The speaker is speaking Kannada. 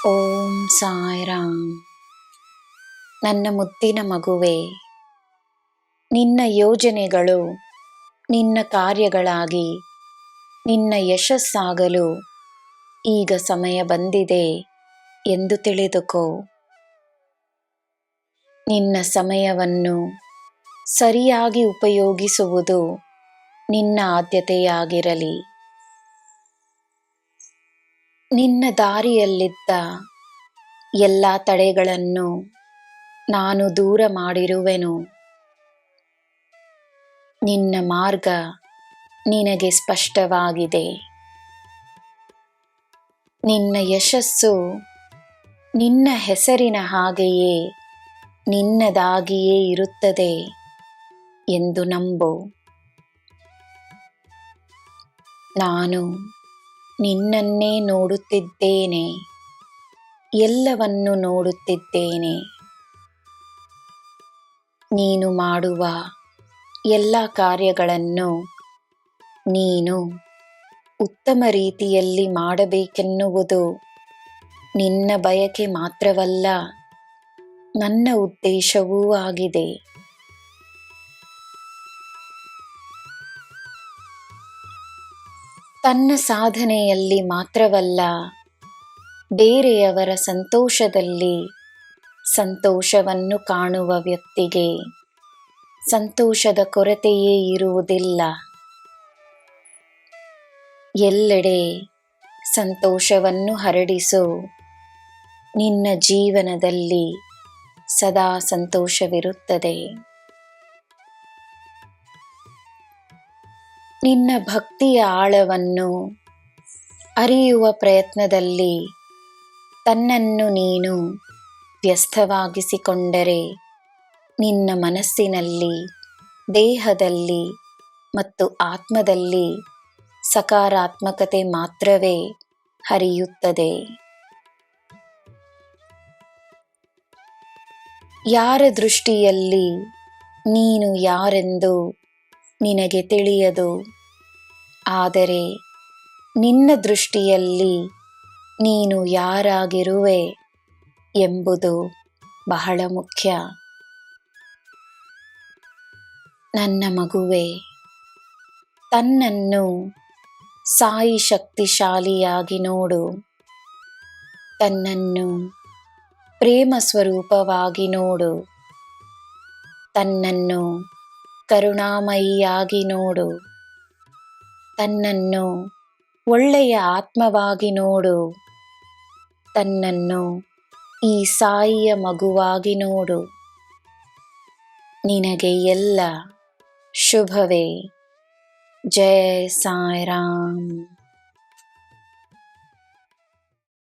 ಓಂ ಸಾಯಿರಾಮ್. ನನ್ನ ಮುದ್ದಿನ ಮಗುವೆ, ನಿನ್ನ ಯೋಜನೆಗಳು ನಿನ್ನ ಕಾರ್ಯಗಳಾಗಿ ನಿನ್ನ ಯಶಸ್ಸಾಗಲು ಈಗ ಸಮಯ ಬಂದಿದೆ ಎಂದು ತಿಳಿದುಕೋ. ನಿನ್ನ ಸಮಯವನ್ನು ಸರಿಯಾಗಿ ಉಪಯೋಗಿಸುವುದು ನಿನ್ನ ಆದ್ಯತೆಯಾಗಿರಲಿ. ನಿನ್ನ ದಾರಿಯಲ್ಲಿದ್ದ ಎಲ್ಲ ತಡೆಗಳನ್ನು ನಾನು ದೂರ ಮಾಡಿರುವೆನು. ನಿನ್ನ ಮಾರ್ಗ ನಿನಗೆ ಸ್ಪಷ್ಟವಾಗಿದೆ. ನಿನ್ನ ಯಶಸ್ಸು ನಿನ್ನ ಹೆಸರಿನ ಹಾಗೆಯೇ ನಿನ್ನದಾಗಿಯೇ ಇರುತ್ತದೆ ಎಂದು ನಂಬು. ನಾನು ನಿನ್ನನ್ನೇ ನೋಡುತ್ತಿದ್ದೇನೆ, ಎಲ್ಲವನ್ನು ನೋಡುತ್ತಿದ್ದೇನೆ. ನೀನು ಮಾಡುವ ಎಲ್ಲ ಕಾರ್ಯಗಳನ್ನು ನೀನು ಉತ್ತಮ ರೀತಿಯಲ್ಲಿ ಮಾಡಬೇಕೆನ್ನುವುದು ನಿನ್ನ ಬಯಕೆ ಮಾತ್ರವಲ್ಲ, ನನ್ನ ಉದ್ದೇಶವೂ ಆಗಿದೆ. ತನ್ನ ಸಾಧನೆಯಲ್ಲಿ ಮಾತ್ರವಲ್ಲ, ಬೇರೆಯವರ ಸಂತೋಷದಲ್ಲಿ ಸಂತೋಷವನ್ನು ಕಾಣುವ ವ್ಯಕ್ತಿಗೆ ಸಂತೋಷದ ಕೊರತೆಯೇ ಇರುವುದಿಲ್ಲ. ಎಲ್ಲೆಡೆ ಸಂತೋಷವನ್ನು ಹರಡಿಸು. ನಿನ್ನ ಜೀವನದಲ್ಲಿ ಸದಾ ಸಂತೋಷವಿರುತ್ತದೆ. ನಿನ್ನ ಭಕ್ತಿಯ ಆಳವನ್ನು ಅರಿಯುವ ಪ್ರಯತ್ನದಲ್ಲಿ ತನ್ನನ್ನು ನೀನು ವ್ಯಸ್ತವಾಗಿಸಿಕೊಂಡರೆ ನಿನ್ನ ಮನಸ್ಸಿನಲ್ಲಿ, ದೇಹದಲ್ಲಿ ಮತ್ತು ಆತ್ಮದಲ್ಲಿ ಸಕಾರಾತ್ಮಕತೆ ಮಾತ್ರವೇ ಹರಿಯುತ್ತದೆ. ಯಾರ ದೃಷ್ಟಿಯಲ್ಲಿ ನೀನು ಯಾರೆಂದು ನಿನಗೆ ತಿಳಿಯದು, ಆದರೆ ನಿನ್ನ ದೃಷ್ಟಿಯಲ್ಲಿ ನೀನು ಯಾರಾಗಿರುವೆ ಎಂಬುದು ಬಹಳ ಮುಖ್ಯ. ನನ್ನ ಮಗುವೆ, ತನ್ನನ್ನು ಸಾಯಿ ಶಕ್ತಿಶಾಲಿಯಾಗಿ ನೋಡು. ತನ್ನನ್ನು ಪ್ರೇಮ ಸ್ವರೂಪವಾಗಿ ನೋಡು. ತನ್ನನ್ನು ಕರುಣಾಮಯಿಯಾಗಿ ನೋಡು. ತನ್ನನ್ನು ಒಳ್ಳೆಯ ಆತ್ಮವಾಗಿ ನೋಡು. ತನ್ನನ್ನು ಈ ಸಾಯಿಯ ಮಗುವಾಗಿ ನೋಡು. ನಿನಗೆ ಎಲ್ಲ ಶುಭವೇ. ಜೈ ಸಾಯಿರಾಮ್.